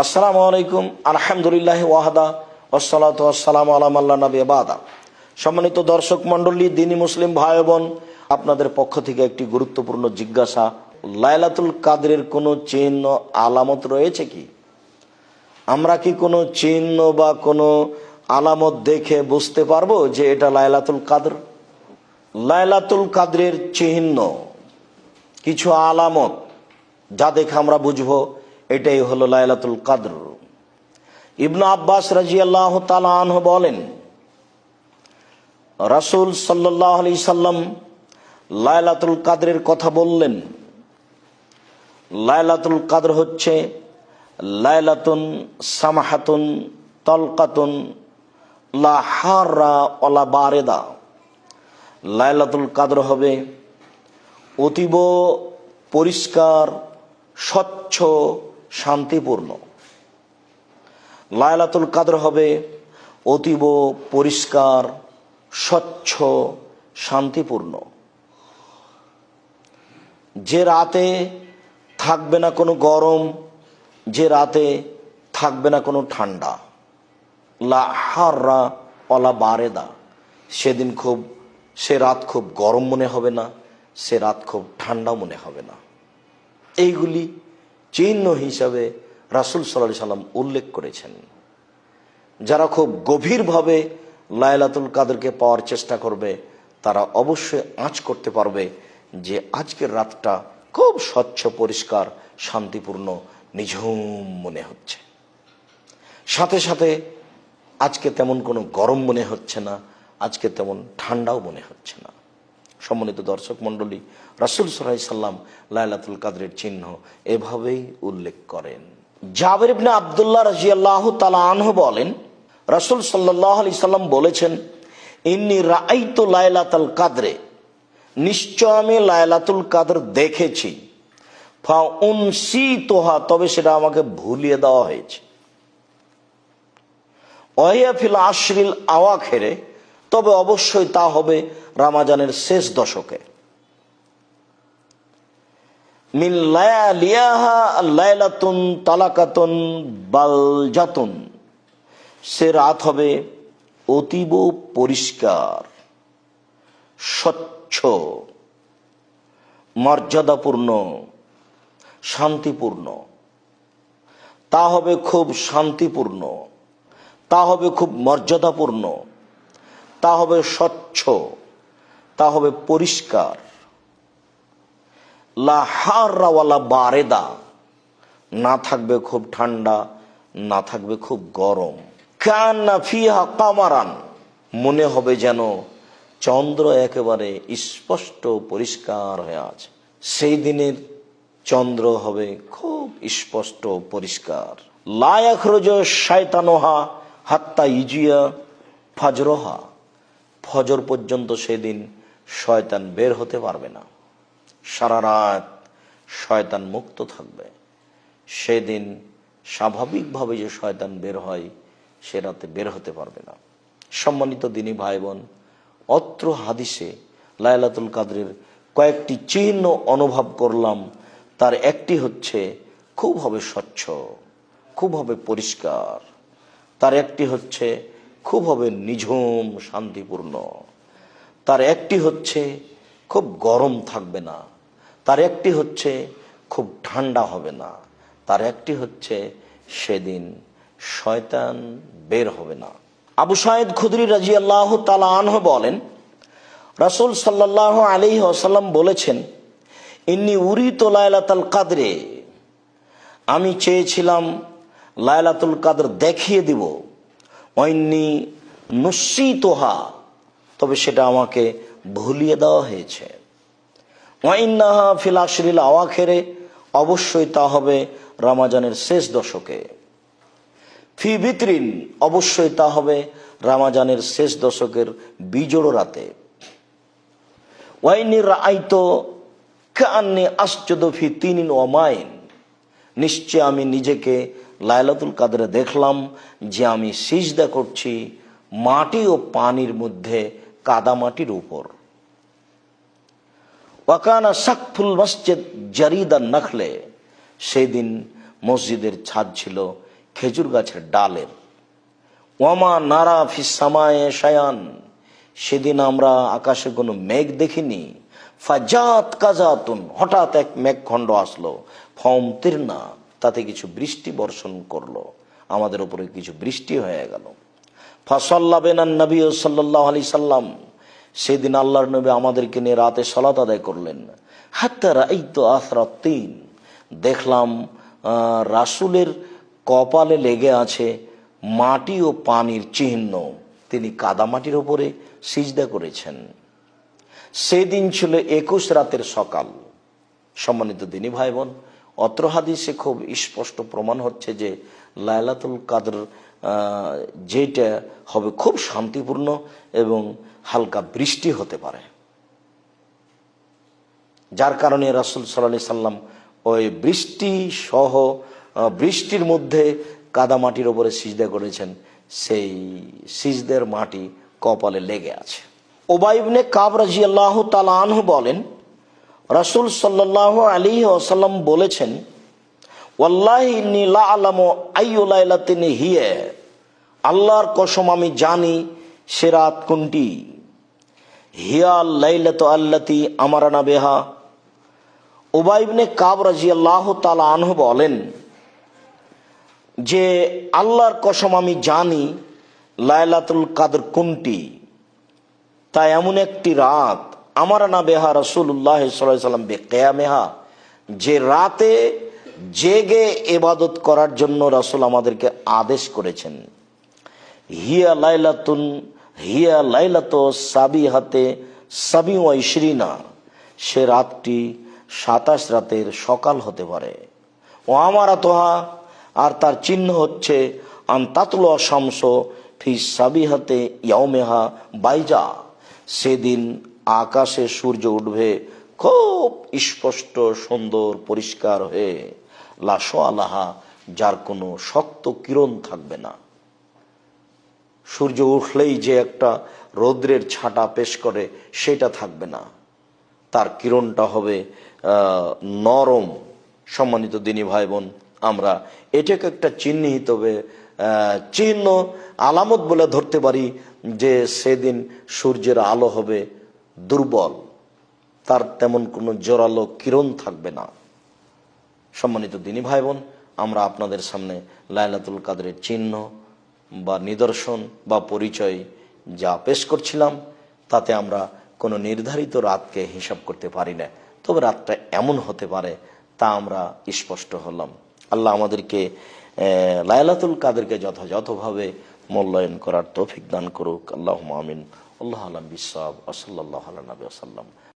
আসসালামু আলাইকুম, আলহামদুলিল্লাহ ওয়াহদা, ওয়াসসালাতু ওয়াসসালামু আলা মান লা নাবিয়্যা বা'দা। সম্মানিত দর্শক মণ্ডলী, দিনী মুসলিম ভাই বোন, আপনাদের পক্ষ থেকে একটি গুরুত্বপূর্ণ জিজ্ঞাসা। লাইলাতুল কাদরের কোনো চিহ্ন আলামত রয়েছে কি? আমরা কি কোনো চিহ্ন বা কোনো আলামত দেখে বুঝতে পারবো যে এটা লাইলাতুল কাদর? লাইলাতুল কাদরের চিহ্ন, কিছু আলামত যা দেখে আমরা বুঝবো এটাই হলো লাইলাতুল কাদর। ইবনে আব্বাস রাদিয়াল্লাহু তাআলা আনহু বলেন, রাসূল সাল্লাল্লাহু আলাইহি সাল্লাম লাইলাতুল কাদরের কথা বললেন। লাইলাতুল কাদর হচ্ছে লাইলাতুন সামাহাতুন তলকাতুন লা হাররা ওয়ালা বারেদা। লাইলাতুল কাদর হবে অতীব পরিষ্কার, স্বচ্ছ, শান্তিপূর্ণ। লাইলাতুল কাদর হবে অতীব পরিষ্কার, স্বচ্ছ, শান্তিপূর্ণ। যে রাতে থাকবে না কোনো গরম, যে রাতে থাকবে না কোনো ঠান্ডা। লা হাররা ওয়ালা বারেদা, সেদিন সে রাত খুব গরম মনে হবে না, সে রাত খুব ঠান্ডা মনে হবে না। এইগুলি চিহ্ন হিসাবে রাসূল সাল্লাল্লাহু আলাইহি সাল্লাম উল্লেখ করেছেন। যারা খুব গভীরভাবে লাইলাতুল কাদরকে পাওয়ার চেষ্টা করবে তারা অবশ্যই আঁচ করতে পারবে যে আজকের রাতটা খুব স্বচ্ছ, পরিষ্কার, শান্তিপূর্ণ, নিঝুম মনে হচ্ছে। সাথে সাথে আজকে তেমন কোনো গরম মনে হচ্ছে না, আজকে তেমন ঠান্ডাও মনে হচ্ছে না। সম্মানিত দর্শক মণ্ডলী, রাসূল সাল্লাল্লাহু আলাইহি সাল্লাম লাইলাতুল কাদরের চিহ্ন এভাবেই উল্লেখ করেন। জাবের ইবনে আব্দুল্লাহ রাদিয়াল্লাহু তাআলা আনহু বলেন, রাসূল সাল্লাল্লাহু আলাইহি সাল্লাম বলেছেন, ইন্নী রাআইতু লাইলাতুল কাদরে, নিশ্চয় আমি লাইলাতুল কাদর দেখেছি। ফা উনসিতুহা, তবে সেটা আমাকে ভুলিয়ে দেওয়া হয়েছে। ওয়াহিয়া ফিল আশরিল আওয়াখিরে, তবে অবশ্যই তা হবে রমজানের শেষ দশকে। মিন লায়ালিয়াহা লাইলাতুন তালাকাতুন বালজাতুন, সে রাত হবে অতীব পরিষ্কার, স্বচ্ছ, মর্যাদাপূর্ণ, শান্তিপূর্ণ। তা হবে খুব শান্তিপূর্ণ, তা হবে খুব মর্যাদাপূর্ণ, তা হবে স্বচ্ছ, তা হবে পরিষ্কার। লা হাররা ওয়ালা বারেদা, না থাকবে খুব ঠান্ডা, না থাকবে খুব গরম। কান্না ফিহা কামারান, মনে হবে যেন চন্দ্র একেবারে স্পষ্ট পরিষ্কার হয়ে আছে। সেই দিনের চন্দ্র হবে খুব স্পষ্ট পরিষ্কার। লা ইয়াখরুজু শায়তানুহা হাত্তা ইজিয়া ফাজরহা, ফজর পর্যন্ত সেদিন শয়তান বের হতে পারবে না। সারা রাত শয়তান মুক্ত থাকবে। সেদিন স্বাভাবিকভাবে যে শয়তান বের হয়, সে রাতে বের হতে পারবে না। সম্মানিত দিনী ভাই বোন, অত্র হাদিসে লাইলাতুল কাদরের কয়েকটি চিহ্ন অনুভব করলাম। তার একটি হচ্ছে খুব হবে স্বচ্ছ, খুব হবে পরিষ্কার। তার একটি হচ্ছে খুব হবে নিঝুম, শান্তিপূর্ণ। তার একটি হচ্ছে খুব গরম থাকবে না। তার একটি হচ্ছে খুব ঠান্ডা হবে না। তার একটি হচ্ছে সেদিন শয়তান বের হবে না। আবু সাঈদ খুদরি রাদিয়াল্লাহু তাআলা আনহু বলেন, রাসূল সাল্লাল্লাহু আলাইহি ওয়াসাল্লাম বলেছেন, ইন্নী উরিতু লাইলাতুল কাদরে, আমি চেয়েছিলাম লাইলাতুল কাদর দেখিয়ে দিব। ওয়াইন্নী নুসিতুহা, তবে সেটা আমাকে ভুলিয়ে দেওয়া হয়েছে। ওয়াইন্নাহা ফিল আশরিল আওয়াখিরে, অবশ্যই তা হবে রমজানের শেষ দশকে। ফি বিতরিন, অবশ্যই তা হবে রমজানের শেষ দশকের বিজোড় রাতে। ওয়াইন্নী রাআইতু কাআন্নী আসজুদু ফি তিনিন ওয়া মাইন, নিশ্চয় আমি নিজেকে লাইলাতুল কাদরে দেখলাম যে আমি সিজদা করছি মাটি ও পানির মধ্যে, কাদামাটির উপর। ওয়াকানা সাকফুল মসজিদ জারিদান নাখলে, সেই দিন মসজিদের ছাদ ছিল খেজুর গাছের ডালের। ওয়ামা নারা ফিস সামায়ে শায়ান, সেদিন আমরা আকাশে কোনো মেঘ দেখিনি। ফাজাত কাজাতুন, হঠাৎ এক মেঘখণ্ড আসলো। ফামতিরনা, তাতে কিছু বৃষ্টি বর্ষণ করলো, আমাদের উপরে কিছু বৃষ্টি হয়ে গেল। ফাসাল্লা বিনান নবী সাল্লাল্লাহু আলাইহি সাল্লাম, সেদিন আল্লাহর নবী আমাদেরকে নিয়ে রাতে সালাত আদায় করলেন। হাত্তা রাআইতু আথরাতিন, দেখলাম রাসূলের কপালে লেগে আছে মাটি ও পানির চিহ্ন, তিনি কাদামাটির উপরে সিজদা করেছেন। সেদিন ছিল 21 রাতের সকাল। সম্মানিত দিনী ভাই বোন, অত্র হাদিসে খুব স্পষ্ট প্রমাণ হচ্ছে যে লাইলাতুল কদর যেটা হবে খুব শান্তিপূর্ণ এবং হালকা বৃষ্টি হতে পারে, যার কারণে রাসূল সাল্লাল্লাহু আলাইহি সাল্লাম ওই বৃষ্টি সহ বৃষ্টির মধ্যে কাদামাটির উপরে সিজদা করেছেন, সেই সিজদের মাটি কপালে লেগে আছে। উবাই ইবনে কাব রাদিয়াল্লাহু তাআলা আনহু বলেন, রাসূল সাল্লাল্লাহু আলাইহি ওয়াসাল্লাম বলেছেন, ওয়াল্লাহি ইন্নী লা আলামু আইয়ু লাইলাতিন হিয়া, আল্লাহর কসম আমি জানি সে রাত কোনটি। হিয়া লাইলাতু আল্লাতি আমারানা বিহা। উবাই ইবনে কাব রাদিয়াল্লাহু তাআলা আনহু বলেন যে আল্লাহর কসম আমি জানি লাইলাতুল কদর কোনটি, তা এমন একটি রাত আমারানা বিহা রাসূলুল্লাহ সাল্লাল্লাহু আলাইহি ওয়াসাল্লাম বিকিয়ামিহা, যে রাতে জেগে ইবাদত করার জন্য রাসূল আমাদেরকে আদেশ করেছেন। হিয়া লাইলাতু সাবিহাতে সাবি ওয়া ইশরিনা, সে রাতটি 27 রাতের সকাল হতে পারে। ও আমারাতুহা, আর তার চিহ্ন হচ্ছে আনতাতুল শামস ফি সাবিহাতে ইয়াউমিহা বাইজা, সেদিন আকাশে সূর্য উঠবে খুব স্পষ্ট সুন্দর পরিষ্কার হয়ে, লাশো আলাহা, যার কোনো শক্ত কিরণ থাকবে না। সূর্য উঠলেই যে একটা রৌদ্রের ছাটা পেশ করে সেটা থাকবে না, তার কিরণটা হবে নরম। সম্মানিত দিনী ভাই বোন, আমরা এটাকে একটা চিহ্ন আলামত বলে ধরতে পারি যে সেদিন সূর্যের আলো হবে দুর্বল, তার তেমন কোনো জোরালো কিরণ থাকবে না। সম্মানিত দিনী ভাই বোন, আমরা আপনাদের সামনে লাইলাতুল কদরের চিহ্ন বা নিদর্শন বা পরিচয় যা পেশ করছিলাম, তাতে আমরা কোনো নির্ধারিত রাতকে হিসাব করতে পারি না, তবে রাতটা এমন হতে পারে তা আমরা স্পষ্ট হলাম। আল্লাহ আমাদেরকে লাইলাতুল কদরকে যথাযথভাবে মূল্যায়ন করার তৌফিক দান করুক। আল্লাহুম্মা আমিন। আল্লাহু আ'লাম বিসসাওয়াব। সাল্লাল্লাহু আলা নবী ওয়া সাল্লাম।